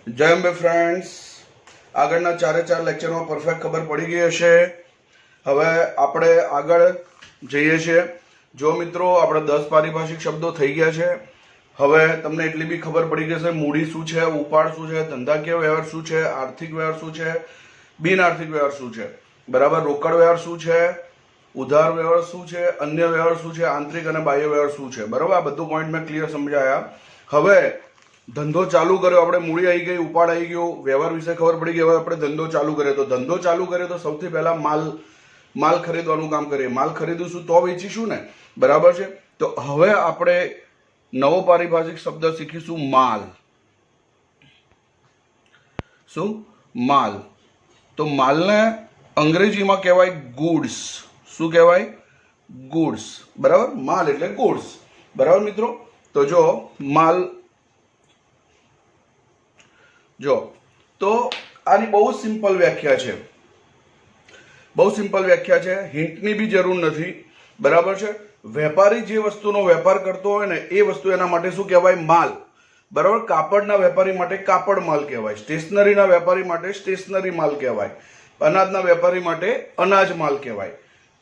જય અંબે ફ્રેન્ડ્સ, આગળના 4 લેક્ચરમાં પરફેક્ટ ખબર પડી ગઈ હશે. હવે આપણે આગળ જઈએ છીએ. જો મિત્રો, આપણે 10 પારિભાષિક શબ્દો થઈ ગયા છે. હવે તમને એટલી બી ખબર પડી ગઈ છે મૂડી શું છે, ઉપાડ શું છે, ધંધાકીય વ્યવહાર શું છે, આર્થિક વ્યવહાર શું છે, બિન આર્થિક વ્યવહાર શું છે, બરાબર. રોકડ વ્યવહાર શું છે, ઉધાર વ્યવહાર શું છે, અન્ય વ્યવહાર શું છે, આંતરિક અને બાહ્ય વ્યવહાર શું છે, બરાબર. આ બધું પોઈન્ટ મેં ક્લિયર સમજાયા. હવે ધંધો ચાલુ કર્યો, આપણે મૂડી આવી ગઈ, ઉપાડ આવી ગયો, વ્યવહાર વિશે ખબર પડી ગઈ. હવે આપણે ધંધો ચાલુ કર્યો. તો ધંધો ચાલુ કર્યો તો સૌથી પહેલા માલ ખરીદવાનું કામ કરીએ. માલ ખરીદીશું તો વેચીશું ને, બરાબર છે. તો હવે આપણે નવો પારિભાષિક શબ્દ શીખીશું, માલ. શું? માલ. તો માલને અંગ્રેજીમાં કહેવાય ગુડ્સ. શું કહેવાય? ગુડ્સ, બરાબર. માલ એટલે ગુડ્સ, બરાબર મિત્રો. તો જો માલ, જો તો આની બહુ સિમ્પલ વ્યાખ્યા છે, બહુ સિમ્પલ વ્યાખ્યા છે, હિન્ટની બી જરૂર નથી, બરાબર છે. વેપારી જે વસ્તુનો વેપાર કરતો હોય ને એ વસ્તુ એના માટે શું કહેવાય? માલ, બરાબર. કાપડના વેપારી માટે કાપડ માલ કહેવાય, સ્ટેશનરીના વેપારી માટે સ્ટેશનરી માલ કહેવાય, અનાજના વેપારી માટે અનાજ માલ કહેવાય.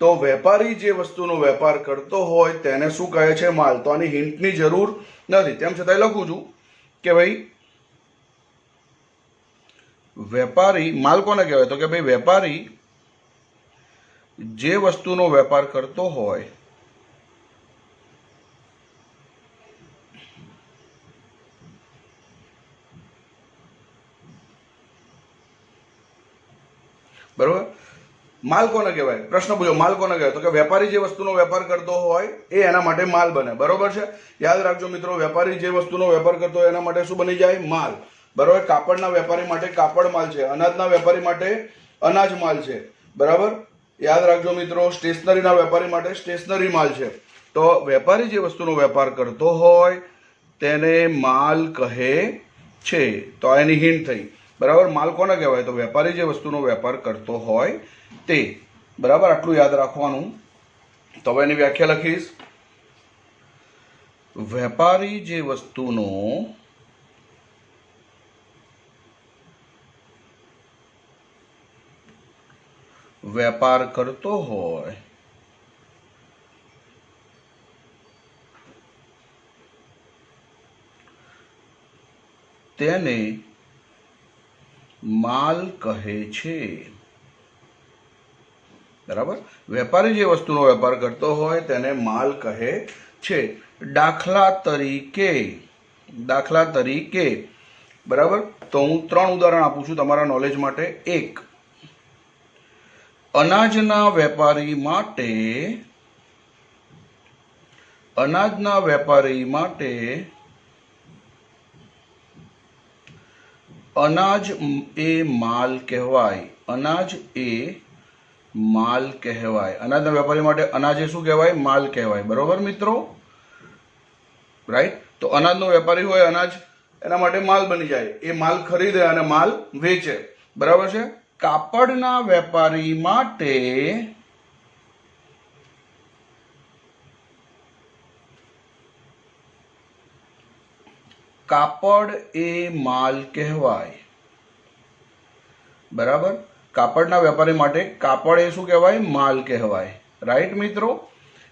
તો વેપારી જે વસ્તુનો વેપાર કરતો હોય તેને શું કહે છે? માલ. તો આની હિન્ટની જરૂર નથી, તેમ છતાંય લખું છું કે ભાઈ વેપારી, માલ કોને કહેવાય? તો કે ભાઈ વેપારી જે વસ્તુનો વેપાર કરતો હોય બરોબર. માલ કોને કહેવાય? પ્રશ્ન પૂછો, માલ કોને કહેવાય? તો કે વેપારી જે વસ્તુનો વેપાર કરતો હોય એ એના માટે માલ બને, બરોબર છે. યાદ રાખજો મિત્રો, વેપારી જે વસ્તુનો વેપાર કરતો હોય એના માટે શું બની જાય? માલ, બરોબર. કાપડના વેપારી માટે કાપડ માલ છે, અનાજના વેપારી માટે અનાજ માલ છે, બરાબર. યાદ રાખજો મિત્રો, સ્ટેશનરીના વેપારી માટે સ્ટેશનરી માલ છે. તો વેપારી જે વસ્તુનો વેપાર કરતો હોય તેને માલ કહે છે. તો એની હિન્ટ થઈ, બરાબર. માલ કોને કહેવાય? તો વેપારી જે વસ્તુનો વેપાર કરતો હોય તે, બરાબર. આટલું યાદ રાખવાનું. તો હવે એની વ્યાખ્યા લખીશ. વેપારી જે વસ્તુનો વેપાર કરતો હોય તેને માલ કહે છે, બરાબર. વેપારી જે વસ્તુનો વેપાર કરતો હોય તેને માલ કહે છે. દાખલા તરીકે, બરાબર. તો હું 3 ઉદાહરણ આપું છું તમારા નોલેજ માટે. 1, અનાજના વેપારી માટે અનાજ એ માલ કહેવાય. અનાજ એ માલ કહેવાય. અનાજના વેપારી માટે અનાજ એ શું કહેવાય? માલ કહેવાય, બરોબર મિત્રો, રાઈટ. તો અનાજનો વેપારી હોય, અનાજ એના માટે માલ બની જાય. એ માલ ખરીદે અને માલ વેચે, બરાબર છે. કાપડના વેપારી માટે કાપડ એ માલ કહેવાય, બરાબર. કાપડના વેપારી માટે કાપડ એ શું કહેવાય? માલ કહેવાય, રાઈટ મિત્રો.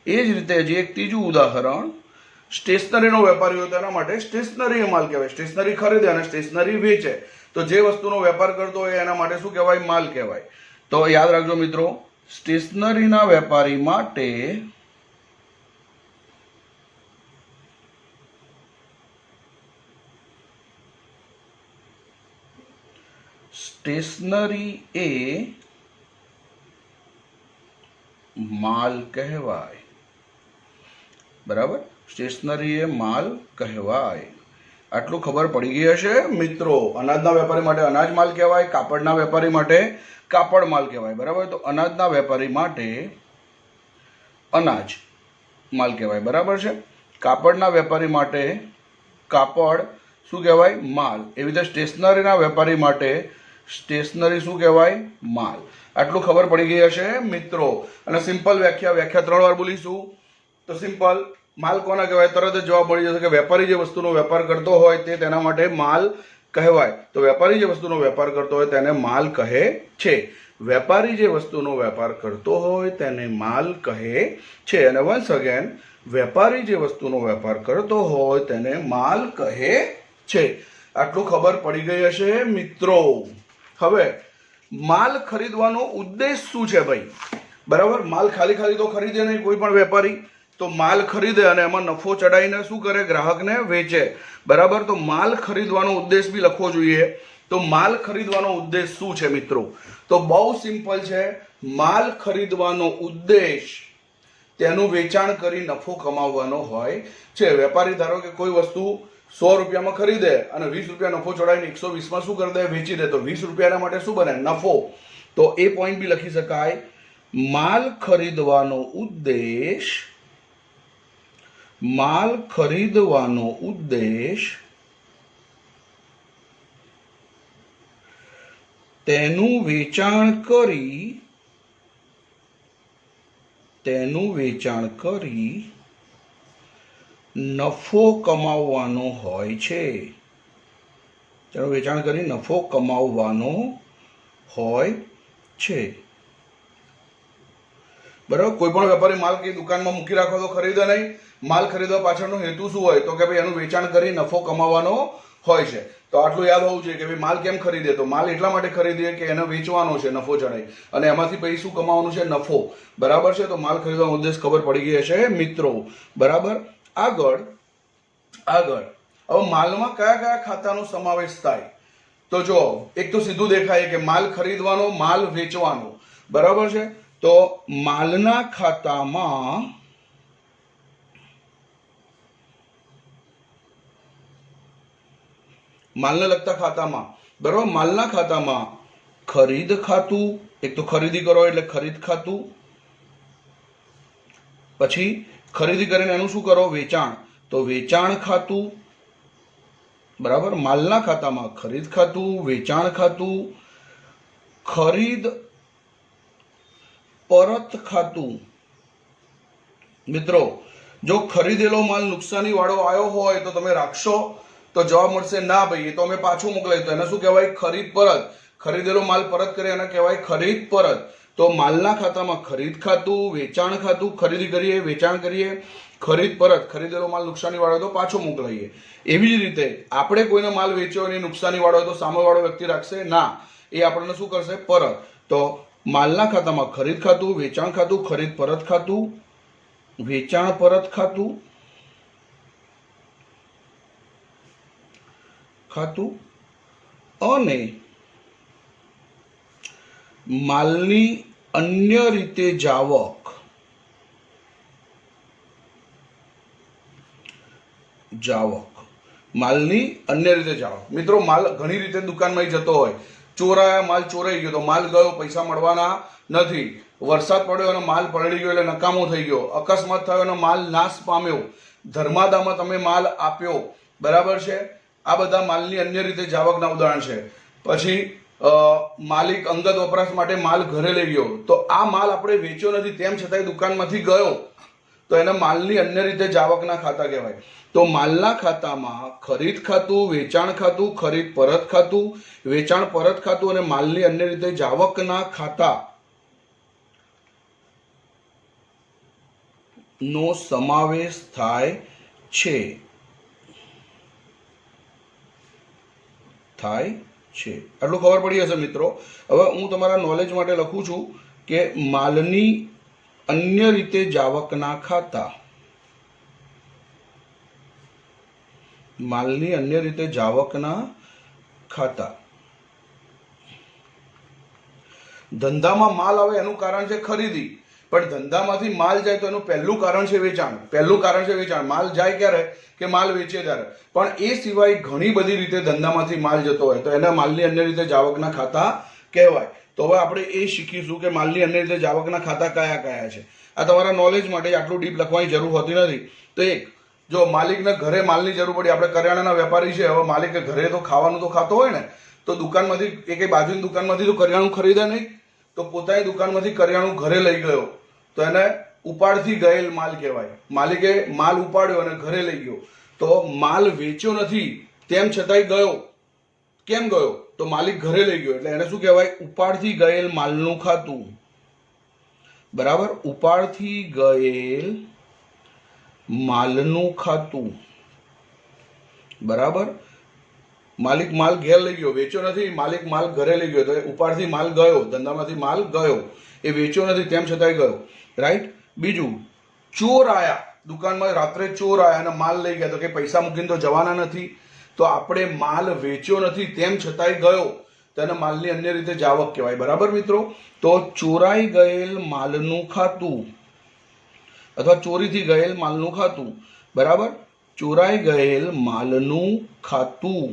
એ જ રીતે હજી એક ત્રીજું ઉદાહરણ, સ્ટેશનરીનો વેપારી હોય તેના માટે સ્ટેશનરી માલ કહેવાય. સ્ટેશનરી ખરીદે અને સ્ટેશનરી વેચે. તો જે વસ્તુનો વેપાર કરતો હોય એના માટે શું કહેવાય? માલ કહેવાય. તો યાદ રાખજો મિત્રો, સ્ટેશનરીના વેપારી માટે સ્ટેશનરી એ માલ કહેવાય, બરાબર. સ્ટેશનરી એ માલ કહેવાય. આટલું ખબર પડી ગઈ હશે મિત્રો. અનાજના વેપારી માટે અનાજ માલ કહેવાય, કાપડના વેપારી માટે કાપડ માલ કહેવાય, બરાબર. તો અનાજના વેપારી માટે અનાજ માલ કહેવાય, બરાબર છે. કાપડના વેપારી માટે કાપડ શું કહેવાય? માલ. એવી રીતે સ્ટેશનરીના વેપારી માટે સ્ટેશનરી શું કહેવાય? માલ. આટલું ખબર પડી ગઈ હશે મિત્રો. અને સિમ્પલ વ્યાખ્યા 3 વાર બોલીશું. તો સિમ્પલ, માલ કોના કહેવાય? તરત જ જવાબ મળી જશે કે વેપારી જે વસ્તુનો વેપાર કરતો હોય તે તેના માટે માલ કહેવાય. તો વેપારી જે વસ્તુનો વેપાર કરતો હોય તેને માલ કહે છે. વેપારી જે વસ્તુનો વેપાર કરતો હોય તેને માલ કહે છે. અને વન્સ અગેન, વેપારી જે વસ્તુનો વેપાર કરતો હોય તેને માલ કહે છે. આટલું ખબર પડી ગઈ હશે મિત્રો. હવે માલ ખરીદવાનો ઉદ્દેશ શું છે ભાઈ? બરાબર, માલ ખાલી ખાલી તો ખરીદે નહીં કોઈ પણ વેપારી. તો માલ ખરીદે અને એમાં નફો ચડાવીને શું કરે? ગ્રાહકને વેચે. બરાબર, તો માલ ખરીદવાનો ઉદ્દેશ બી લખવો જોઈએ. તો માલ ખરીદવાનો ઉદ્દેશ શું છે મિત્રો? તો બહુ સિમ્પલ છે. માલ ખરીદવાનો ઉદ્દેશ તેનું વેચાણ કરી નફો કમાવવાનો હોય છે. વેપારી ધારો કે કોઈ વસ્તુ 100 રૂપિયામાં ખરીદે અને 20 રૂપિયા નફો ચડાવીને 120માં શું કરી દે? વેચી દે. તો 20 રૂપિયાના માટે શું બને? નફો. તો એ પોઈન્ટ બી લખી શકાય. માલ ખરીદવાનો ઉદ્દેશ, માલ ખરીદવાનો ઉદ્દેશ તેનું વેચાણ કરી નફો કમાવવાનો હોય છે. તેનું વેચાણ કરી નફો કમાવવાનો હોય છે. બરાબર, કોઈ પણ વેપારી માલ કઈ દુકાનમાં મૂકી રાખો તો ખરીદે નહીં. માલ ખરીદવા પાછળનો હેતુ શું હોય? તો કે ભાઈ એનું વેચાણ કરી નફો કમાવવાનો હોય છે. તો આટલું યાદ હોવું જોઈએ કે ભાઈ માલ કેમ ખરીદે? તો માલ એટલા માટે ખરીદીએ કે એને વેચવાનો છે નફો ચડાઈ, અને એમાંથી પછી શું કમાવાનું છે? નફો. બરાબર છે. તો માલ ખરીદવાનો ઉદ્દેશ ખબર પડી ગઈ હશે મિત્રો. બરાબર, આગળ હવે માલમાં કયા કયા ખાતાનો સમાવેશ થાય? તો જો, એક તો સીધું દેખાય કે માલ ખરીદવાનો, માલ વેચવાનો. બરાબર છે. તો માલના ખાતામાં માલને લગતા ખાતામાં, બરાબર, માલના ખાતામાં ખરીદ ખાતું, એક તો ખરીદી કરો એટલે ખરીદ ખાતું. પછી ખરીદી કરીને એનું શું કરો? વેચાણ. તો વેચાણ ખાતું. બરાબર, માલના ખાતામાં ખરીદ ખાતું, વેચાણ ખાતું, ખરીદ પરત ખાતું. મિત્રો, જો ખરીદેલો માલ નુકસાની વાળો આવ્યો હોય તો તમે રાખશો? તો જવાબ મળશે ના ભાઈ, એ તો અમે પાછું મોકલાય. તો એને શું કહેવાય? ખરીદ પરત. ખરીદેલો માલ પરત કરે એને કહેવાય ખરીદ પરત. તો માલના ખાતામાં ખરીદ ખાતું, વેચાણ ખાતું, ખરીદી કરીએ, વેચાણ કરીએ, ખરીદ પરત. ખરીદેલો માલ નુકસાની વાળો હોય તો પાછો મોકલાઈએ. એવી જ રીતે આપણે કોઈને માલ વેચ્યો અને નુકસાની વાળો હોય તો સામેવાળો વ્યક્તિ રાખશે ના, એ આપણને શું કરશે? પરત. તો માલના ખાતામાં ખરીદ ખાતું, વેચાણ ખાતું, ખરીદ પરત ખાતું, વેચાણ પરત ખાતું અને માલની અન્ય રીતે જાવક. માલની અન્ય રીતે જાવક. મિત્રો, માલ ઘણી રીતે દુકાનમાં જતો હોય. ચોરાયા, માલ ચોરાઈ ગયો તો માલ ગયો, પૈસા મળવાના નથી. વરસાદ પડ્યો અને માલ પલળી ગયો એટલે નકામો થઈ ગયો. અકસ્માત થયો અને માલ નાશ પામ્યો. ધર્માદામાં તમે માલ આપ્યો. બરાબર છે. આ બધા માલની અન્ય રીતે જાવકના ઉદાહરણ છે. પછી માલિક અંગત વપરાશ માટે માલ ઘરે લઈ ગયો. તો આ માલ આપણે વેચ્યો નથી તેમ છતાંય દુકાનમાંથી ગયો, તો એને માલની અન્ય રીતે જાવકના ખાતા કહેવાય. તો માલના ખાતામાં ખરીદ ખાતું, વેચાણ ખાતું, ખરીદ પરત ખાતું, વેચાણ પરત ખાતું અને માલની અન્ય રીતે જાવકના ખાતા નો સમાવેશ થાય છે. આટલું ખબર પડી હશે મિત્રો. હવે હું તમારા નોલેજ માટે લખું છું કે માલની અન્ય રીતે જાવકના ખાતા. માલની અન્ય રીતે જાવકના ખાતા. ધંધામાં માલ આવે એનું કારણ છે ખરીદી, પણ ધંધામાંથી માલ જાય તો એનું પહેલું કારણ છે વેચાણ. માલ જાય ક્યારે? કે માલ વેચે ત્યારે. પણ એ સિવાય ઘણી બધી રીતે ધંધામાંથી માલ જતો હોય તો એના માલની અન્ય રીતે જાવકના ખાતા કહેવાય. તો હવે આપણે એ શીખીશું કે માલની અન્ય રીતે જાવકના ખાતા કયા કયા છે. આ તમારા નોલેજ માટે આટલું ડીપ લખવાની જરૂર હોતી નથી. તો એક, જો માલિકને ઘરે માલની જરૂર પડી, આપણે કરિયાણાના વેપારી છે, હવે માલિકે ઘરે તો ખાવાનું તો ખાતો હોય ને, તો દુકાનમાંથી એક બાજુની દુકાનમાંથી તો કરિયાણું ખરીદે નહીં, તો પોતાની દુકાનમાંથી કરિયાણું ઘરે લઈ ગયો તો એને ઉપાડથી ગયેલ માલ કહેવાય. માલિકે માલ ઉપાડ્યો અને ઘરે લઈ ગયો, તો માલ વેચ્યો નથી તેમ છતાંય ગયો. કેમ ગયો? તો માલિક ઘરે લઈ ગયો, એટલે એને શું કહેવાય? ઉપાડથી ગયેલ માલનું ખાતું. બરાબર, ઉપાડથી ગયેલ માલનું ખાતું. બરાબર, માલિક માલ ઘેર લઈ ગયો, વેચ્યો નથી, માલિક માલ ઘરે લઈ ગયો, તો ઉપાડથી માલ ગયો, ધંધામાંથી માલ ગયો, એ વેચ્યો નથી તેમ છતાંય ગયો. રાઈટ. બીજું, ચોર આયા દુકાનમાં, રાત્રે ચોર આયા અને માલ લઈ ગયા, તો કે પૈસા મૂકીને તો જવાના નથી, તો આપણે માલ વેચ્યો નથી તેમ છતાંય ગયો, તેને માલની અન્ય રીતે જાવક કહેવાય. બરાબર મિત્રો, તો ચોરાઈ ગયેલ માલનું ખાતું અથવા ચોરીથી ગયેલ માલનું ખાતું. બરાબર, ચોરાઈ ગયેલ માલનું ખાતું.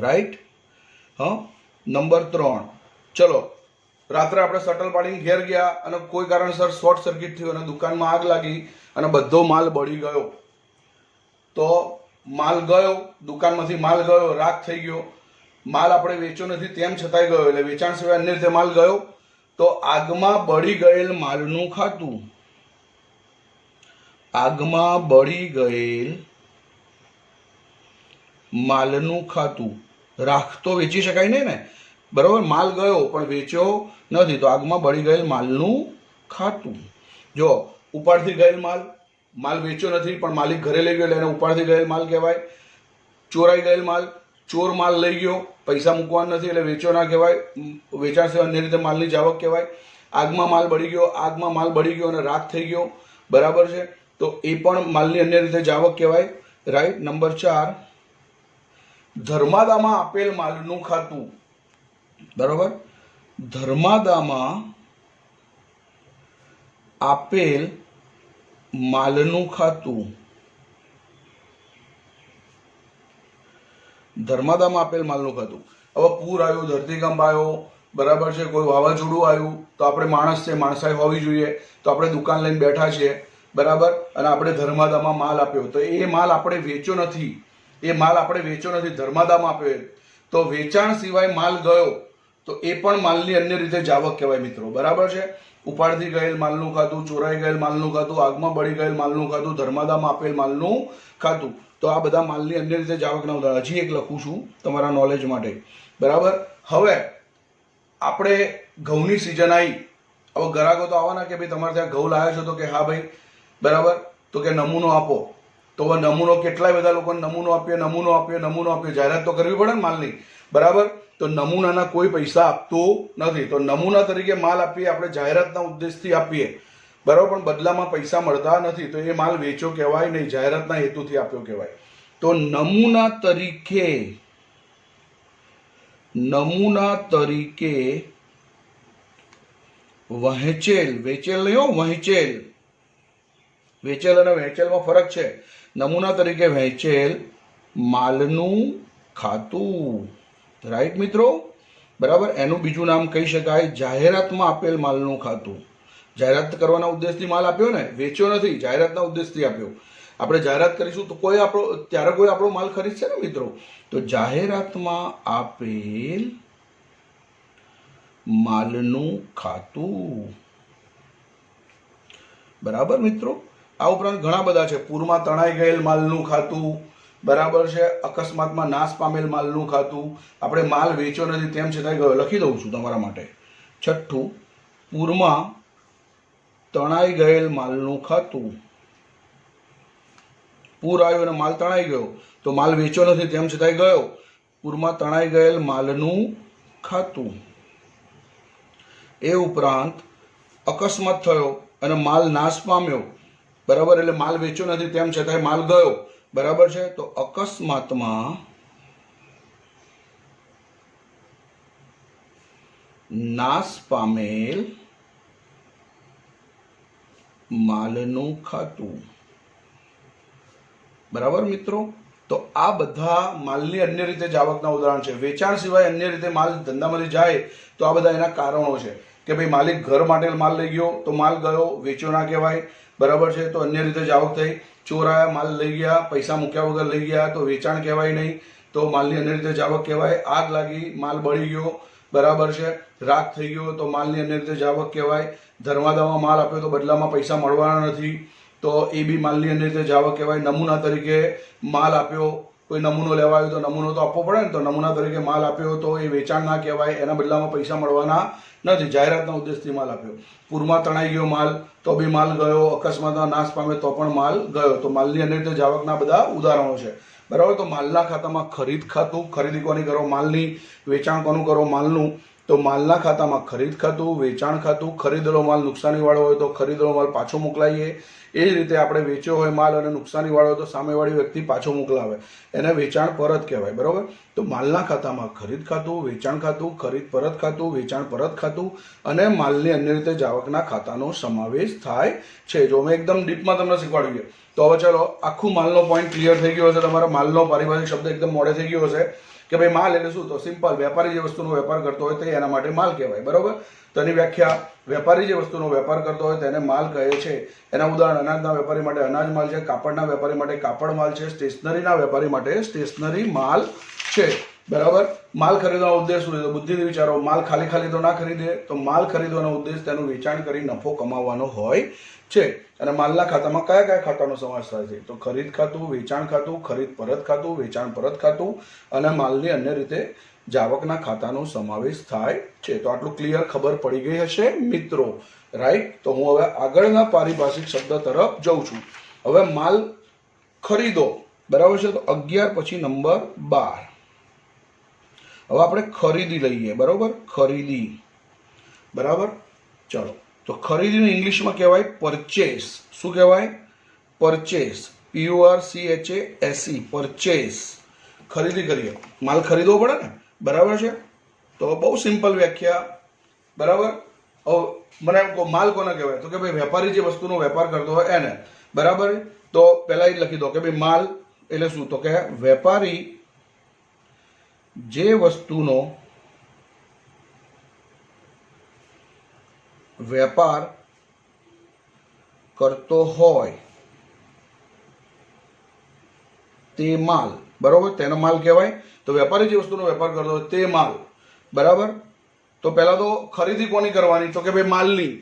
રાઈટ. હા, નંબર 3. ચલો, રાત્રે આપણે શટલ પાડીને ઘેર ગયા અને કોઈ કારણસર શોર્ટ સર્કિટ થયું અને દુકાનમાં આગ લાગી અને બધો માલ બળી ગયો. તો માલ ગયો, દુકાનમાંથી માલ ગયો, રાખ થઈ ગયો, માલ આપણે વેચ્યો નથી તેમ છતાંય ગયો, એટલે વેચાણ સિવાય અન્ય રીતે માલ ગયો. તો આગમાં બળી ગયેલ માલનું ખાતું. આગમાં બળી ગયેલ માલનું ખાતું. રાખ તો વેચી શકાય નહીં ને, બરાબર, માલ ગયો પણ વેચ્યો નથી, તો આગમાં બળી ગયેલ માલનું ખાતું. જો ઉપાડથી ગયેલ માલ, માલ વેચ્યો નથી પણ માલિક ઘરે લઈ ગયો, એટલે એને ઉપાડથી ગયેલ માલ કહેવાય. ચોરાઈ ગયેલ માલ, ચોર માલ લઈ ગયો, પૈસા મૂકવાના નથી એટલે વેચ્યો ના કહેવાય, વેચાણ સિવાય અન્ય રીતે માલની જાવક કહેવાય. આગમાં માલ બળી ગયો, આગમાં માલ બળી ગયો અને રાખ થઈ ગયો. બરાબર છે, તો એ પણ માલની અન્ય રીતે જાવક કહેવાય. રાઈટ. નંબર 4, ધર્માદામાં આપેલ માલનું ખાતું. બરાબર, ધર્માદામાં આપેલ માલનું ખાતું. ધર્માદામાં આપેલ માલનું ખાતું. હવે પૂર આવ્યું, ધરતીકંપ આવ્યો, બરાબર છે, કોઈ વાવાઝોડું આવ્યું, તો આપણે માણસ છે, માણસાઈ હોવી જોઈએ, તો આપણે દુકાન લઈને બેઠા છીએ, બરાબર, અને આપણે ધર્માદામાં માલ આપ્યો, તો એ માલ આપણે વેચ્યો નથી, એ માલ આપણે વેચ્યો નથી, ધર્માદામાં આપ્યો, તો વેચાણ સિવાય માલ ગયો, તો એ પણ માલની અન્ય રીતે જાવક કહેવાય મિત્રો. બરાબર છે. ઉપાડથી ગયેલ માલનું ખાતું, ચોરાઈ ગયેલ માલનું ખાતું, આગમાં બળી ગયેલ માલનું ખાતું, ધર્માદામાં આપેલ માલનું ખાતું. તો આ બધા માલની અન્ય રીતે જાવકના ઉદાહરણ. હજી એક લખું છું તમારા નોલેજ માટે. બરાબર. હવે આપણે ઘઉંની સિઝન આવી, હવે ગ્રાહકો તો આવવાના કે ભાઈ તમારે ત્યાં ઘઉં લાવ્યા છો, તો કે હા ભાઈ, બરાબર, તો કે નમૂનો આપો. તો હવે નમૂનો, કેટલાય બધા લોકોને નમૂનો આપીએ, જાહેરાત તો કરવી પડે ને માલની. બરાબર, તો નમૂનાના કોઈ પૈસા આપતો નથી, તો નમૂના તરીકે માલ આપીએ આપણે, જાહેરાતના ઉદ્દેશથી આપીએ, બરાબર, પણ બદલામાં પૈસા મળતા નથી, તો એ માલ વેચો કહેવાય નહીં, જાહેરાતના હેતુથી આપ્યો કહેવાય. તો નમૂના તરીકે વહેંચેલ, વેચેલ નહીં હો, વહેંચેલ, વેચેલ અને વહેંચેલમાં ફરક છે. નમૂના તરીકે વહેંચેલ માલનું ખાતું. રાઈટ મિત્રો. બરાબર, એનું બીજું નામ કહી શકાય જાહેરાતમાં આપેલ માલનું ખાતું. જાહેરાત કરવાના ઉદ્દેશથી માલ આપ્યો ને, વેચ્યો નથી, જાહેરાતના ઉદ્દેશથી આપ્યો. આપણે જાહેરાત કરીશું તો ત્યારે કોઈ આપણો માલ ખરીદશે ને મિત્રો. તો જાહેરાતમાં આપેલ માલનું ખાતું. બરાબર મિત્રો. આ ઉપરાંત ઘણા બધા છે. પૂરમાં તણાઈ ગયેલ માલનું ખાતું, બરાબર છે, અકસ્માતમાં નાશ પામેલ માલનું ખાતું, આપણે માલ વેચ્યો નથી તેમ છતાંય ગયો, લખી દઉં છું તમારા માટે. 6, પૂરમાં તણાઈ ગયેલ માલનું ખાતું. પૂર આવ્યું અને માલ તણાઈ ગયો, તો માલ વેચ્યો નથી તેમ છતાંય ગયો, પૂરમાં તણાઈ ગયેલ માલનું ખાતું. એ ઉપરાંત અકસ્માત થયો અને માલ નાશ પામ્યો, બરાબર, એટલે માલ વેચ્યો નથી તેમ છતાંય માલ ગયો, બરાબર છે, તો અકસ્માતમાં નાશ પામેલ માલનું ખાતું. બરાબર મિત્રો. તો આ બધા માલની અન્ય રીતે જાવકના ઉદાહરણ છે. વેચાણ સિવાય અન્ય રીતે માલ ધંધામાંથી જાય તો આ બધા એના કારણો છે કે ભાઈ માલિક ઘર માટે માલ લઈ ગયો તો માલ ગયો, વેચ્યો ના કહેવાય, બરાબર છે, તો અન્ય રીતે જાવક થઈ. ચોરાયા, માલ લઈ ગયા, પૈસા મૂક્યા વગર લઈ ગયા, તો વેચાણ કહેવાય નહીં, તો માલની અન્ય રીતે જાવક કહેવાય. આગ લાગી, માલ બળી ગયો, બરાબર છે, રાખ થઈ ગયો, તો માલની અન્ય રીતે જાવક કહેવાય. ધર્માદામાં માલ આપ્યો તો બદલામાં પૈસા મળવાના નથી, તો એ બી માલની અન્ય રીતે જાવક કહેવાય. નમૂના તરીકે માલ આપ્યો કોઈ નમૂનો લેવા આવ્યો તો નમૂનો તો આપવો પડે ને, તો નમૂના તરીકે માલ આપ્યો તો એ વેચાણ ના કહેવાય, એના બદલામાં પૈસા મળવાના નથી, જાહેરાતના ઉદ્દેશથી માલ આપ્યો. પૂરમાં તણાઈ ગયો માલ તો બી માલ ગયો, અકસ્માતમાં નાશ પામે તો પણ માલ ગયો. તો માલની અંદર તો જાવકના બધા ઉદાહરણો છે, બરાબર. તો માલના ખાતામાં ખરીદ ખાતું, ખરીદી કોની કરો? માલની. વેચાણ કોનું કરો? માલનું. તો માલના ખાતામાં ખરીદ ખાતું, વેચાણ ખાતું. ખરીદેલો માલ નુકસાનીવાળો હોય તો ખરીદેલો માલ પાછો મોકલાઈએ. એ જ રીતે આપણે વેચ્યો હોય માલ અને નુકસાનીવાળો હોય તો સામેવાળી વ્યક્તિ પાછો મોકલાવે, એને વેચાણ પરત કહેવાય, બરાબર. તો માલના ખાતામાં ખરીદ ખાતું, વેચાણ ખાતું, ખરીદ પરત ખાતું, વેચાણ પરત ખાતું અને માલની અન્ય રીતે જાવકના ખાતાનો સમાવેશ થાય છે. જો મેં એકદમ ડીપમાં તમને શીખવાડ્યું છે. તો હવે ચલો, આખું માલનો પોઈન્ટ ક્લિયર થઈ ગયો હશે તમારા. માલનો પારિભાષિક શબ્દ એકદમ મોડે થઈ ગયો હશે કે ભાઈ માલ એટલે શું? તો સિમ્પલ, વેપારી જે વસ્તુનો વેપાર કરતો હોય તે એના માટે માલ કહેવાય, બરાબર. તો એની વ્યાખ્યા, વેપારી જે વસ્તુનો વેપાર કરતો હોય તેને માલ કહે છે. એના ઉદાહરણ, અનાજના વેપારી માટે અનાજ માલ છે, કાપડના વેપારી માટે કાપડ માલ છે, સ્ટેશનરીના વેપારી માટે સ્ટેશનરી માલ છે, બરાબર. માલ ખરીદવાનો ઉદ્દેશ શું છે? તો બુદ્ધિથી વિચારો. માલ ખાલી ખાલી તો ના ખરીદે, તો માલ ખરીદવાનો ઉદ્દેશ તેનું વેચાણ કરી નફો કમાવાનો હોય છે. અને માલના ખાતામાં કયા કયા ખાતાનો સમાવેશ થાય છે? તો ખરીદ ખાતું, વેચાણ ખાતું, ખરીદ પરત ખાતું, વેચાણ પરત ખાતું અને માલની અન્ય રીતે જાવકના ખાતાનો સમાવેશ થાય છે. તો આટલું ક્લિયર ખબર પડી ગઈ હશે મિત્રો, રાઈટ. તો હું હવે આગળના પારિભાષિક શબ્દ તરફ જઉં છું. હવે માલ ખરીદો, બરાબર છે. તો 11 પછી નંબર 12. હવે આપણે ખરીદી લઈએ, બરાબર. ખરીદી, બરાબર. ચલો, તો ખરીદીને ઇંગ્લિશમાં કહેવાય પરચેસ. શું કહેવાય? પરચેસ. PURCHASE, purchase. ખરીદી કરીએ, માલ ખરીદવો પડે ને, બરાબર છે. તો બહુ સિમ્પલ વ્યાખ્યા, બરાબર. હવે મને એમ કહો, માલ કોને કહેવાય? તો કે ભાઈ વેપારી જે વસ્તુનો વેપાર કરતો હોય એને, બરાબર. તો પહેલા એ લખી દો કે ભાઈ માલ એટલે શું? તો કે વેપારી જે વસ્તુનો વેપાર કરતો હોય તે માલ, બરાબર. તેનો માલ કહેવાય. તો વેપારી જે વસ્તુનો વેપાર કરતો હોય તે માલ, બરાબર. તો પહેલા તો ખરીદી કોની કરવાની? તો કે ભાઈ માલની.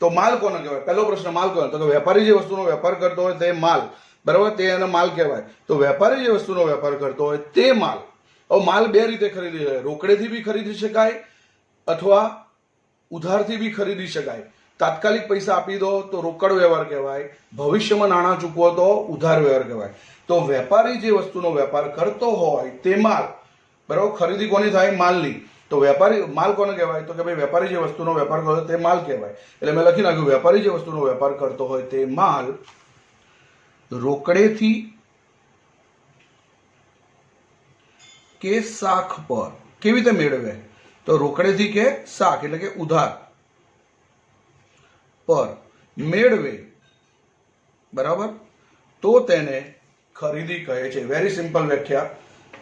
તો માલ કોને કહેવાય? પહેલો પ્રશ્ન, માલ કોને? તો કે વેપારી જે વસ્તુનો વેપાર કરતો હોય તે માલ, બરાબર. તે એને માલ કહેવાય. તો વેપારી જે વસ્તુનો વેપાર કરતો હોય તે માલ. હવે માલ બે રીતે ખરીદી શકાય. રોકડેથી બી ખરીદી શકાય અથવા ઉધારથી બી ખરીદી શકાય. તાત્કાલિક પૈસા આપી દો તો રોકડ વ્યવહાર કહેવાય, ભવિષ્યમાં નાણાં ચૂકવો તો ઉધાર વ્યવહાર કહેવાય. તો વેપારી જે વસ્તુનો વેપાર કરતો હોય તે માલ, બરાબર. ખરીદી કોની થાય? માલની. તો વેપારી માલ કોને કહેવાય? તો કે ભાઈ વેપારી જે વસ્તુનો વેપાર કરતો હોય તે માલ કહેવાય. એટલે મેં લખી નાખ્યું, વેપારી જે વસ્તુનો વેપાર કરતો હોય તે માલ રોકડેથી કે શાખ પર કેવી રીતે મેળવે? તો રોકડેથી કે શાખ એટલે કે ઉધાર પર મેળવે, બરાબર. તો તેને ખરીદી કહે છે. વેરી સિમ્પલ વ્યાખ્યા.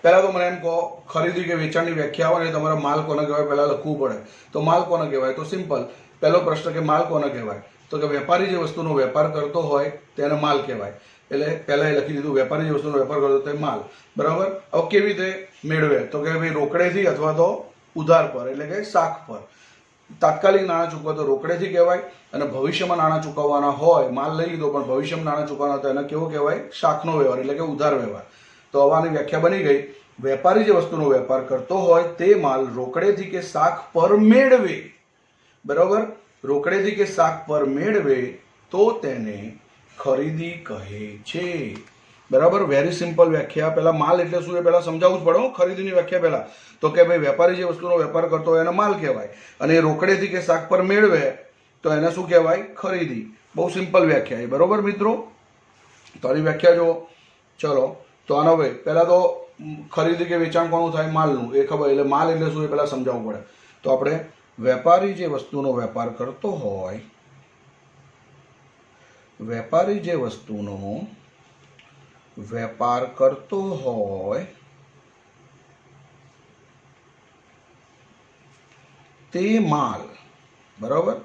પહેલા તો મને એમ કહો, ખરીદી કે વેચાણની વ્યાખ્યા આવે ને તમારે માલ કોને કહેવાય પહેલા લખવું પડે. તો માલ કોને કહેવાય? તો સિમ્પલ, પહેલો પ્રશ્ન કે માલ કોને કહેવાય? તો કે વેપારી જે વસ્તુનો વેપાર કરતો હોય તેને માલ કહેવાય. એટલે પહેલા એ લખી દીધું, વેપારી જે વસ્તુનો વેપાર કરતો તે માલ, બરાબર. હવે કેવી રીતે મેળવે? તો કે ભાઈ રોકડેથી અથવા તો ઉધાર પર એટલે કે શાખ પર. તાત્કાલિક નાણાં ચૂકવા તો રોકડેથી કહેવાય, અને ભવિષ્યમાં નાણાં ચૂકવવાના હોય, માલ લઈ લીધો પણ ભવિષ્યમાં નાણાં ચૂકવવાના તો એને કેવો કહેવાય? શાખનો વ્યવહાર એટલે કે ઉધાર વ્યવહાર. તો આની વ્યાખ્યા બની ગઈ. વેપારી જે વસ્તુનો વેપાર કરતો હોય તે માલ રોકડેથી કે શાખ પર મેળવે, બરાબર. રોકડેથી કે શાખ પર મેળવે તો તેને ખરીદી કહે છે, બરાબર. વેરી સિમ્પલ વ્યાખ્યા. પહેલા માલ એટલે શું એ પહેલા સમજાવવું જ પડે. ખરીદીની વ્યાખ્યા પહેલા તો કે ભાઈ વેપારી જે વસ્તુનો વેપાર કરતો હોય એને માલ કહેવાય, અને એ રોકડેથી કે શાખ પર મેળવે તો એને શું કહેવાય? ખરીદી. બહુ સિમ્પલ વ્યાખ્યા છે, બરોબર મિત્રો. તો આની વ્યાખ્યા જો, ચલો. તો આનો ભાઈ પહેલા તો ખરીદી કે વેચાણ કોનું થાય? માલનું. એ ખબર, એટલે માલ એટલે શું એ પહેલા સમજાવવું પડે. તો આપણે વેપારી જે વસ્તુનો વેપાર કરતો હોય, વેપારી જે વસ્તુનો વેપાર કરતો હોય તે માલ, બરાબર.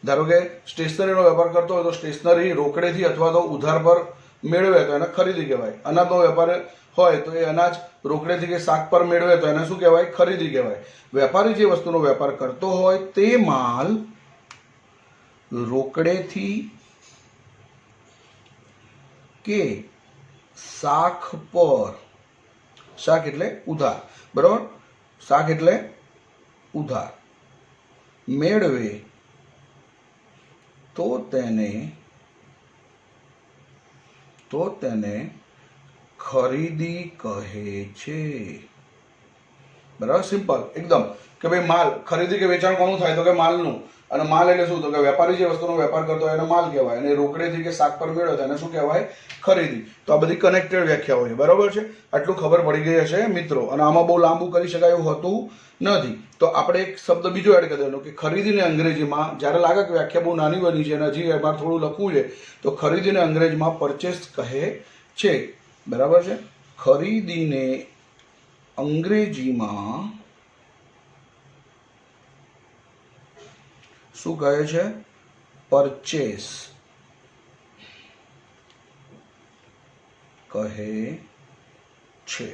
ધારો કે સ્ટેશનરીનો વેપાર કરતો હોય તો સ્ટેશનરી રોકડેથી અથવા તો ઉધાર પર મેળવે તો એને ખરીદી કહેવાય. અનાજનો વેપાર હોય તો એ અનાજ રોકડેથી કે શાક પર મેળવે તો એને શું કહેવાય? ખરીદી કહેવાય. વેપારી જે વસ્તુનો વેપાર કરતો હોય તે માલ રોકડેથી કે શાખ પર શાક એટલે ઉધાર, બરાબર. શાક એટલે ઉધાર. મેળવે તો તેને ખરીદી કહે છે, બરાબર. સિમ્પલ એકદમ કે ભાઈ માલ ખરીદી કે વેચાણ કોનું થાય તો કે માલનું, અને માલ એટલે શું તો કે વેપારી જે વસ્તુનો વેપાર કરતો હોય એને માલ કહેવાય, અને રોકડેથી કે શાક પર મેળવે તો એને શું કહેવાય? ખરીદી. તો આ બધી કનેક્ટેડ વ્યાખ્યાઓ છે, બરાબર છે. આટલું ખબર પડી ગઈ હશે મિત્રો, અને આમાં બહુ લાંબુ કરી શકાય એવું હોતું નથી. તો આપણે એક શબ્દ બીજો એડ કરી દેવાનો કે ખરીદીને અંગ્રેજીમાં જ્યારે લાગે કે વ્યાખ્યા બહુ નાની બની છે અને હજી એમાં થોડું લખવું છે, તો ખરીદીને અંગ્રેજીમાં પરચેસ કહે છે, બરાબર છે. ખરીદીને અંગ્રેજીમાં શું કહે છે? પરચેસ કહે છે.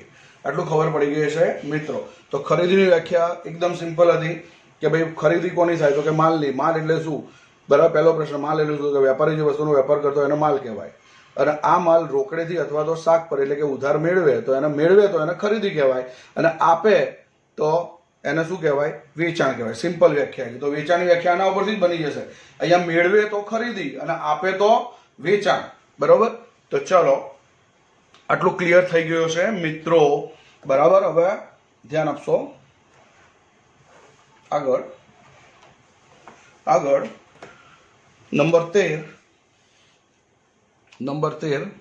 આટલું ખબર પડી ગઈ હશે મિત્રો. તો ખરીદીની વ્યાખ્યા એકદમ સિમ્પલ હતી કે ભાઈ ખરીદી કોની થાય તો કે માલની. માલ એટલે શું? બરાબર. પહેલો પ્રશ્ન, માલ એટલે શું? કે વેપારી જે વસ્તુનો વેપાર કરતો એને માલ કહેવાય, અને આ માલ રોકડેથી અથવા તો શાક પર એટલે કે ઉધાર મેળવે તો એને ખરીદી કહેવાય, અને આપે તો એને શું કહેવાય? વેચાણ કહેવાય. સિમ્પલ વ્યાખ્યા છે. તો વેચાણની વ્યાખ્યા આના ઉપરથી જ બની જશે. અહીંયા મેળવે તો ખરીદી અને આપે તો વેચાણ, બરોબર. તો ચલો આટલું ક્લિયર થઈ ગયું છે મિત્રો, બરાબર. હવે ધ્યાન આપશો. આગળ નંબર 13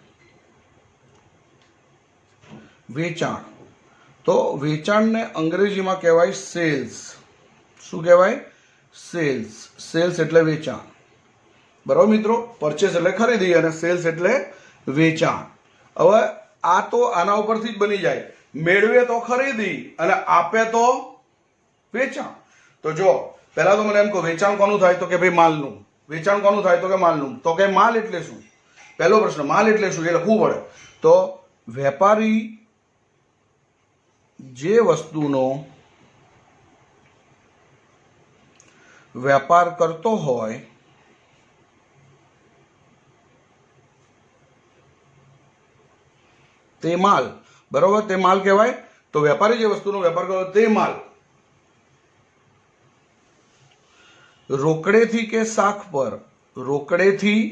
વેચાણ. તો વેચાણને અંગ્રેજીમાં કહેવાય સેલ્સ. શું કહેવાય? સેલ્સ. સેલ્સ એટલે વેચાણ, બરાબર મિત્રો. પરચેસ એટલે ખરીદી અને સેલ્સ એટલે વેચાણ. હવે આ તો આના ઉપરથી જ બની જાય. મેળવે તો ખરીદી અને આપે તો વેચાણ. તો જો પહેલા તો મને એમ કહો, વેચાણ કોનું થાય તો કે ભાઈ માલનું. વેચાણ કોનું થાય તો કે માલનું. તો કે માલ એટલે શું? પહેલો પ્રશ્ન, માલ એટલે શું એ લખવું પડે. તો વેપારી જે વસ્તુનો વેપાર કરતો હોય તે માલ, બરોબર. તે માલ કહેવાય. તો વેપારી જે વસ્તુનો વેપાર કરતો તે માલ. રોકડેથી કે શાક પર, રોકડેથી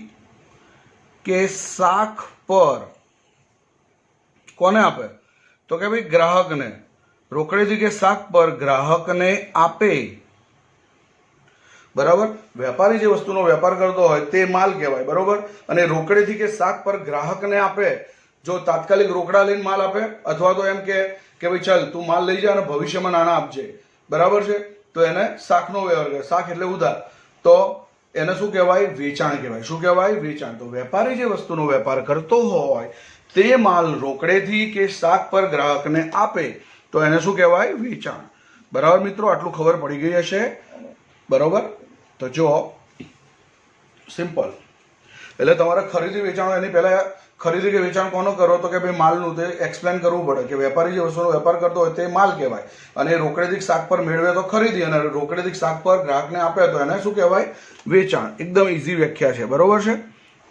કે શાક પર કોને આપે તો કે ભાઈ ગ્રાહકને. રોકડેથી કે શાક પર ગ્રાહકને આપે, બરાબર. વેપારી જે વસ્તુનો વેપાર કરતો હોય તે માલ કહેવાય, બરોબર. અને રોકડેથી કે શાક પર ગ્રાહકને આપે. જો તાત્કાલિક રોકડા લઈને માલ આપે, અથવા તો એમ કે ભાઈ ચાલ તું માલ લઈ જા અને ભવિષ્યમાં નાણાં આપજે, બરાબર છે. તો એને શાકનો વ્યવહાર કરે. શાક એટલે ઉધાર. તો એને શું કહેવાય? વેચાણ કહેવાય. શું કહેવાય? વેચાણ. તો વેપારી જે વસ્તુનો વેપાર કરતો હોય તે માલ રોકડેથી કે શાક પર ગ્રાહકને આપે તો એને શું કહેવાય? વેચાણ, બરાબર મિત્રો. આટલું ખબર પડી ગઈ હશે, બરોબર. તો જો સિમ્પલ એટલે તમારે ખરીદી વેચાણ, એની પહેલા ખરીદી કે વેચાણ કોનો કરો તો કે ભાઈ માલનું. તે એક્સપ્લેન કરવું પડે કે વેપારી જે વસ્તુનો વેપાર કરતો હોય તે માલ કહેવાય, અને રોકડેથી શાક પર મેળવે તો ખરીદી, અને રોકડેથી શાક પર ગ્રાહકને આપે તો એને શું કહેવાય? વેચાણ. એકદમ ઇઝી વ્યાખ્યા છે, બરોબર છે.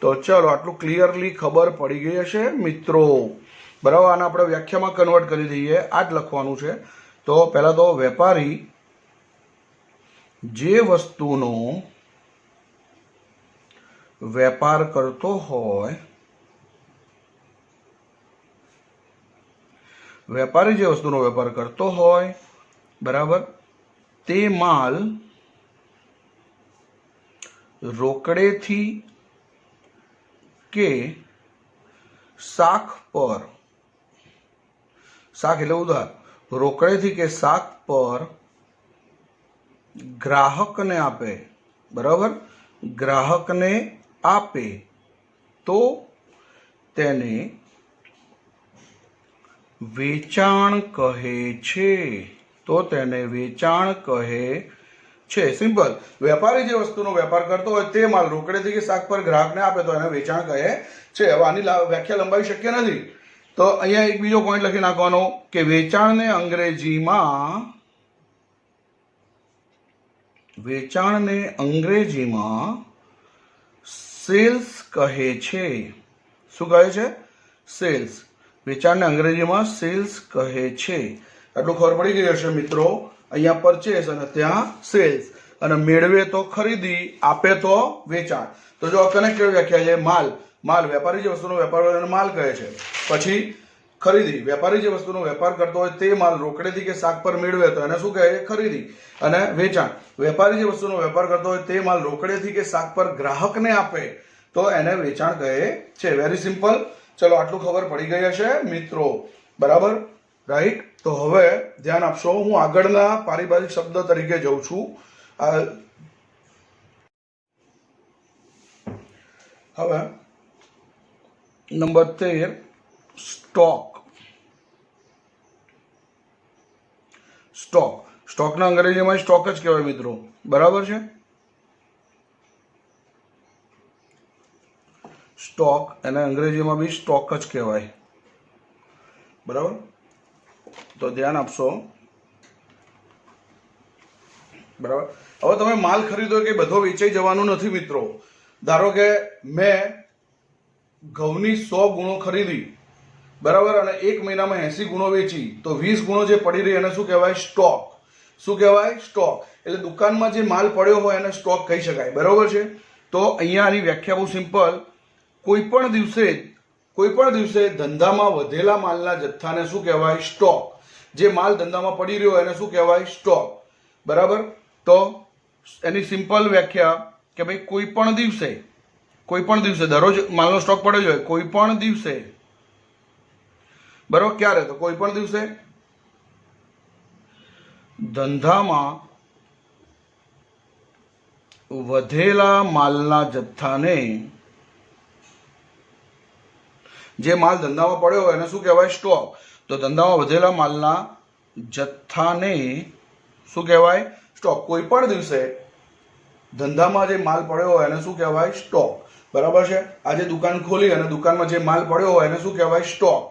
તો ચલો આટલું ક્લિયરલી ખબર પડી ગઈ હશે મિત્રો, બરાબર. આને આપણે વ્યાખ્યામાં કન્વર્ટ કરી દઈએ. આ જ લખવાનું છે. તો પહેલા તો વેપારી જે વસ્તુનો વેપાર કરતો હોય, વેપારી જે વસ્તુનો વેપાર કરતો હોય, બરાબર, તે માલ રોકડેથી કે શાક પર, શાક એટલે ઉધાર, રોકડેથી કે શાક પર ગ્રાહકને આપે, બરાબર. ગ્રાહકને આપે તો તેને વેચાણ કહે છે. તો તેને વેચાણ કહે છે. સિમ્પલ. વેપારી જે વસ્તુનો વેપાર કરતો હોય તે માલ રોકડેથી કે શાક પર ગ્રાહકને આપે તો એને વેચાણ કહે છે. હવે આની વ્યાખ્યા લંબાવી શક્ય નથી, તો અહીંયા એક બીજો પોઈન્ટ લખી નાખવાનો કે વેચાણને અંગ્રેજીમાં સેલ્સ કહે છે. શું કહે છે? સેલ્સ. વેચાણને અંગ્રેજીમાં સેલ્સ કહે છે. આટલું ખબર પડી ગઈ હશે મિત્રો. અહીંયા પરચેસ અને ત્યાં સેલ્સ, અને મેળવે તો ખરીદી, આપે તો વેચાણ. તો જો કનેક્ટેડ વ્યાખ્યા છે. માલ, માલ વેપારી જે વસ્તુનો વેપાર હોય એને માલ કહે છે. પછી ખરીદી, વેપારી જે વસ્તુનો વેપાર કરતો હોય તે માલ રોકડેથી કે શાક પર મેળવે તો એને શું કહે છે? ખરીદી. અને વેચાણ, વેપારી જે વસ્તુનો વેપાર કરતો હોય તે માલ રોકડેથી કે શાક પર ગ્રાહકને આપે તો એને વેચાણ કહે છે. Very simple. ચલો આટલું ખબર પડી ગઈ હશે મિત્રો. બરાબર, રાઈટ. તો હવે ધ્યાન આપશો, હું આગળના પારિભાષિક શબ્દ તરીકે જઉં છું. હવે નંબર 13, સ્ટોક. સ્ટોક, સ્ટોકના અંગ્રેજીમાં સ્ટોક જ કહેવાય મિત્રો. બરાબર છે. સ્ટોક એને અંગ્રેજીમાં બી સ્ટોક જ કહેવાય. બરાબર, તો ધ્યાન આપશો. બરાબર, હવે તમે માલ ખરીદો કે બધો વેચાઈ જવાનું નથી મિત્રો. ધારો કે મેં ઘઉંની 100 ગુણો ખરીદી, બરાબર, અને 1 મહિનામાં 80 ગુણો વેચી, તો 20 ગુણો જે પડી રહી એને શું કહેવાય? સ્ટોક. શું કહેવાય? સ્ટોક. એટલે દુકાનમાં જે માલ પડ્યો હોય એને સ્ટોક કહી શકાય. બરાબર છે. તો અહીંયા આની વ્યાખ્યા બહુ સિમ્પલ. કોઈ પણ દિવસે ધંધામાં વધેલા માલના જથ્થાને શું કહેવાય? સ્ટોક. જે માલ ધંધામાં પડી રહ્યો એને શું કહેવાય? સ્ટોક. બરાબર. તો એની સિમ્પલ વ્યાખ્યા કે ભાઈ કોઈ પણ દિવસે દરરોજ માલનો સ્ટોક પડ્યો જ હોય. કોઈ પણ દિવસે, બરાબર, ક્યારે? તો કોઈ પણ દિવસે ધંધામાં વધેલા માલના જથ્થાને, જે માલ ધંધામાં પડ્યો હોય એને શું કહેવાય? સ્ટોક. તો ધંધામાં વધેલા માલના જથ્થાને શું કહેવાય? સ્ટોક. કોઈ પણ દિવસે ધંધામાં જે માલ પડ્યો હોય એને શું કહેવાય? સ્ટોક. બરાબર છે. આજે દુકાન ખોલી અને દુકાનમાં જે માલ પડ્યો હોય એને શું કહેવાય? સ્ટોક.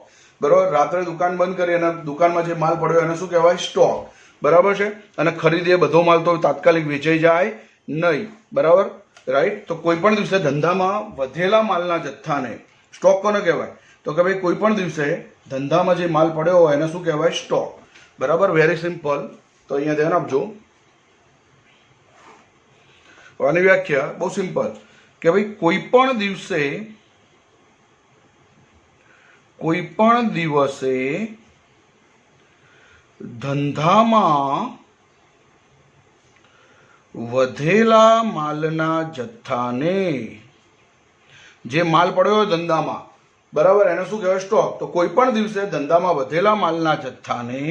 બરાબર. રાત્રે દુકાન બંધ કરી અને દુકાનમાં જે માલ પડ્યો એને શું કહેવાય? સ્ટોક. બરાબર છે. અને ખરીદીએ બધો માલ તો તાત્કાલિક વેચાઈ જાય નહીં. બરાબર, રાઈટ. તો કોઈ પણ દિવસે ધંધામાં વધેલા માલના જથ્થાને સ્ટોક કોને કહેવાય? તો કે ભાઈ કોઈ પણ દિવસે ધંધામાં જે માલ પડ્યો હોય એને શું કહેવાય? સ્ટોક. બરાબર, વેરી સિમ્પલ. તો અહીંયા ધ્યાન આપજો. આની વ્યાખ્યા બહુ સિમ્પલ કે ભાઈ કોઈ પણ દિવસે ધંધામાં વધેલા માલના જથ્થાને, જે માલ પડ્યો હોય ધંધામાં, બરાબર, એને શું કહેવાય? સ્ટોક. તો કોઈ પણ દિવસે ધંધામાં વધેલા માલના જથ્થાને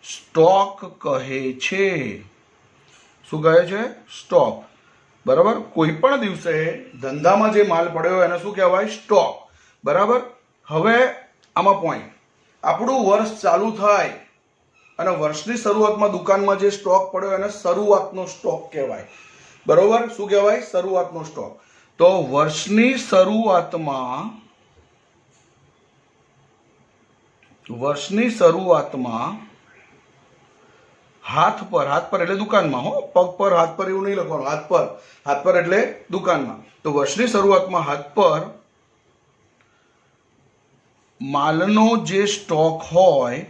સ્ટોક કહે છે. શું કહે છે? સ્ટોક. બરાબર. કોઈ પણ દિવસે ધંધામાં જે માલ પડ્યો હોય એને શું કહેવાય? સ્ટોક. બરાબર. હવે આમાં પોઈન્ટ, આપણું વર્ષ ચાલુ થાય અને વર્ષની શરૂઆતમાં દુકાનમાં જે સ્ટોક પડ્યો એને શરૂઆતનો સ્ટોક કહેવાય. બરોબર. શું કહેવાય? શરૂઆતનો સ્ટોક. તો વર્ષની શરૂઆતમાં હાથ પર એટલે દુકાનમાં, પગ પર, હાથ પર એવું નહીં લખવાનું. હાથ પર એટલે દુકાનમાં. તો વર્ષની શરૂઆતમાં હાથ પર માલનો જે સ્ટોક હોય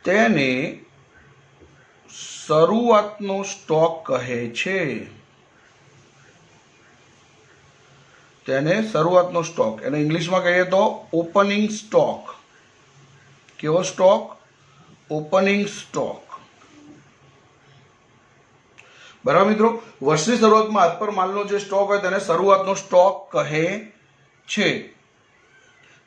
તેને શરૂઆતનો સ્ટોક કહે છે. તેને શરૂઆતનો સ્ટોક, એને ઇંગ્લિશમાં કહીએ તો ઓપનિંગ સ્ટોક. કેવો સ્ટોક? Opening stock. બરાબર મિત્રો. વર્ષની શરૂઆતમાં હાથ પર માલનો જે સ્ટોક હોય તેને શરૂઆતનો સ્ટોક કહે છે.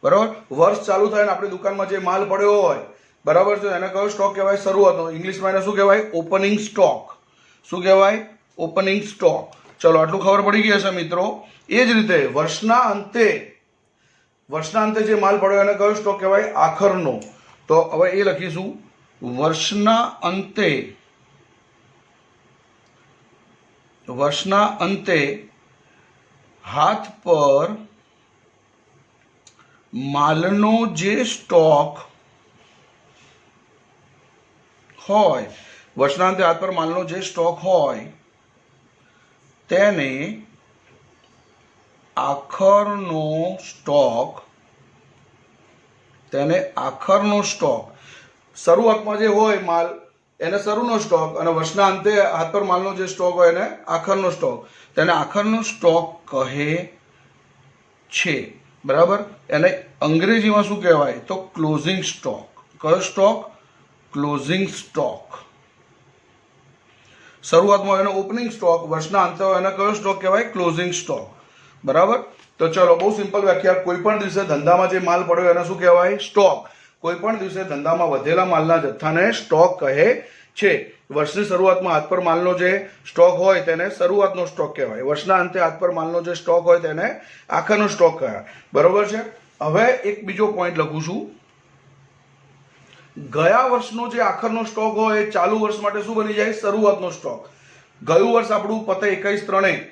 બરાબર. વર્ષ ચાલુ થાય ને આપણી દુકાનમાં જે માલ પડ્યો હોય, બરાબર છે, એને કયો સ્ટોક કહેવાય? શરૂઆતનો. ઇંગ્લિશમાં એને શું કહેવાય? Opening stock. શું કહેવાય? Opening stock. ચલો આટલું ખબર પડી ગઈ હશે મિત્રો. એ જ રીતે વર્ષના અંતે જે માલ પડ્યો એને કયો સ્ટોક કહેવાય? આખરનો. તો હવે એ લખીશું, વર્ષના અંતે હાથ પર માલનો જે સ્ટોક હોય, વર્ષના અંતે હાથ પર માલનો જે સ્ટોક હોય તેને આખરનો સ્ટોક, તેને આખરનો સ્ટોક, શરૂઆતમાં જે હોય માલ એને શરૂનો સ્ટોક, અને વર્ષના અંતે હાથ પર માલનો જે સ્ટોક હોય એને આખરનો સ્ટોક, તેને આખરનો સ્ટોક કહે છે. બરાબર. એને અંગ્રેજીમાં શું કહેવાય? તો ક્લોઝિંગ સ્ટોક. કયો સ્ટોક? Closing stock. શરૂઆતમાં એનો ઓપનિંગ સ્ટોક, વર્ષના અંતે એને કયો સ્ટોક કહેવાય? Closing stock. બરાબર. તો ચલો, બહુ સિમ્પલ વ્યાખ્યા. કોઈ પણ દિવસે ધંધામાં જે માલ પડ્યો એને શું કહેવાય? સ્ટોક. કોઈ પણ દિવસે ધંધામાં વધેલા માલના જથ્થાને સ્ટોક કહે છે. વર્ષની શરૂઆતમાં હાથ પર માલનો જે સ્ટોક હોય તેને શરૂઆતનો સ્ટોક કહેવાય. વર્ષના અંતે હાથ પર માલનો જે સ્ટોક હોય તેને આખરનો સ્ટોક કહેવાય. બરોબર છે. હવે એક બીજો પોઈન્ટ લખું છું. ગયા વર્ષનો જે આખરનો સ્ટોક હોય એ ચાલુ વર્ષ માટે શું બની જાય? શરૂઆતનો સ્ટોક. ગયું વર્ષ આપણું પતે 21/3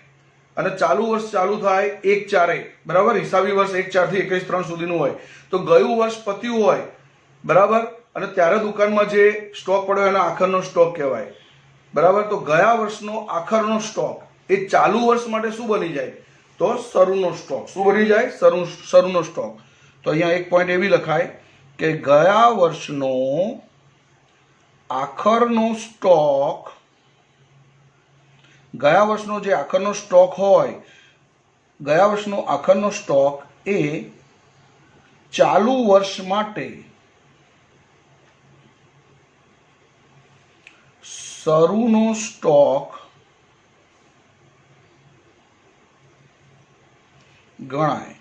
અને ચાલુ વર્ષ ચાલુ થાય 1/4. બરાબર. હિસાબી વર્ષ 1/4 થી 21/3 સુધીનું હોય. તો ગયું વર્ષ પત્યું હોય, બરાબર, અને ત્યારે દુકાનમાં જે સ્ટોક પડ્યો એનો આખરનો સ્ટોક કહેવાય. બરાબર. તો ગયા વર્ષનો આખરનો સ્ટોક એ ચાલુ વર્ષ માટે શું બની જાય? તો શરૂનો સ્ટોક. શું બની જાય? શરૂનો સ્ટોક. તો અહીંયા એક પોઈન્ટ એવી લખાય કે ગયા વર્ષનો આખરનો સ્ટોક, ગયા વર્ષનો જે આખરનો સ્ટોક હોય, ગયા વર્ષનો આખરનો સ્ટોક એ ચાલુ વર્ષ માટે શરૂનો સ્ટોક ગણાય.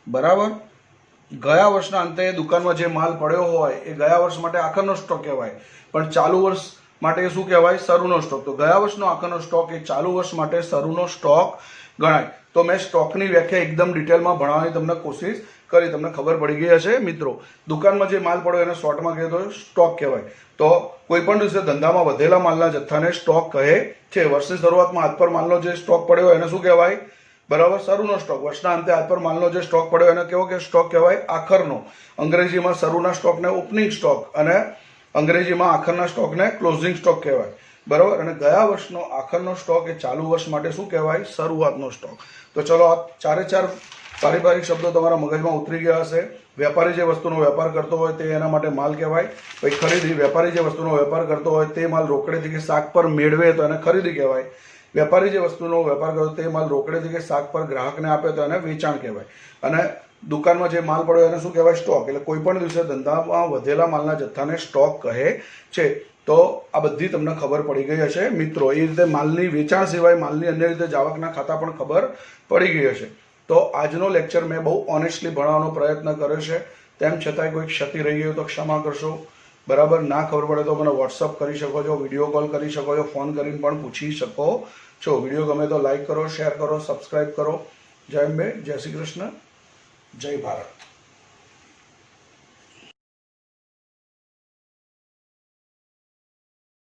બરાબર. ગયા વર્ષના અંતે દુકાનમાં જે માલ પડ્યો હોય એ ગયા વર્ષ માટે આખરનો સ્ટોક કહેવાય, પણ ચાલુ વર્ષ માટે શું કહેવાય? શરૂનો સ્ટોક. તો ગયા વર્ષનો આખરનો સ્ટોક એ ચાલુ વર્ષ માટે શરૂનો સ્ટોક ગણાય. તો મેં સ્ટોકની વ્યાખ્યા એકદમ ડિટેલમાં ભણાવવાની તમને કોશિશ કરી. તમને ખબર પડી ગઈ હશે મિત્રો. દુકાનમાં જે માલ પડ્યો એને શોર્ટમાં કહીએ તો સ્ટોક કહેવાય. તો કોઈ પણ દિવસે ધંધામાં વધેલા માલના જથ્થાને સ્ટોક કહે છે. વર્ષની શરૂઆતમાં હાથ પર માલનો જે સ્ટોક પડ્યો એને શું કહેવાય? બરાબર. શરૂનો સ્ટોક. વર્ષના અંતે હાથ પર માલનો જે સ્ટોક પડ્યો એને કેવો કે સ્ટોક કહેવાય? આખરનો. અંગ્રેજીમાં શરૂના સ્ટોકને ઓપનિંગ સ્ટોક અને અંગ્રેજીમાં આખરના સ્ટોકને ક્લોઝિંગ સ્ટોક કહેવાય. બરાબર. અને ગયા વર્ષનો આખરનો સ્ટોક એ ચાલુ વર્ષ માટે શું કહેવાય? શરૂઆતનો સ્ટોક. તો ચલો, આ ચારે ચાર પારિભાષિક શબ્દો તમારા મગજમાં ઉતરી ગયા હશે. વેપારી જે વસ્તુનો વેપાર કરતો હોય તે એના માટે માલ કહેવાય. પછી ખરીદી. વેપારી જે વસ્તુનો વેપાર કરતો હોય તે માલ રોકડેથી કે શાક પર મેળવે તો એને ખરીદી કહેવાય. વેપારી જે વસ્તુનો વેપાર કરતો તે માલ રોકડેથી કે શાક પર ગ્રાહકને આપે તો એને વેચાણ કહેવાય. અને દુકાનમાં જે માલ પડ્યો એને શું કહેવાય? સ્ટોક. એટલે કોઈ પણ દિવસે ધંધામાં વધેલા માલના જથ્થાને સ્ટોક કહે છે. તો આ બધી તમને ખબર પડી ગઈ હશે મિત્રો. એ રીતે માલની વેચાણ સિવાય માલની અન્ય રીતે જાવકના ખાતા પણ ખબર પડી ગઈ હશે. તો આજનો લેક્ચર મેં બહુ ઓનેસ્ટલી ભણાવવાનો પ્રયત્ન કર્યો છે. તેમ છતાંય કોઈ ક્ષતિ રહી ગઈ તો ક્ષમા કરશો. બરાબર. ના ખબર પડે તો મને વોટ્સઅપ કરી શકો છો, વિડીયો કોલ કરી શકો છો, ફોન કરીને પણ પૂછી શકો છો. વિડીયો ગમે તો લાઈક કરો, શેર કરો, સબસ્ક્રાઈબ કરો. જય અંબે, જય શ્રી કૃષ્ણ, જય ભારત.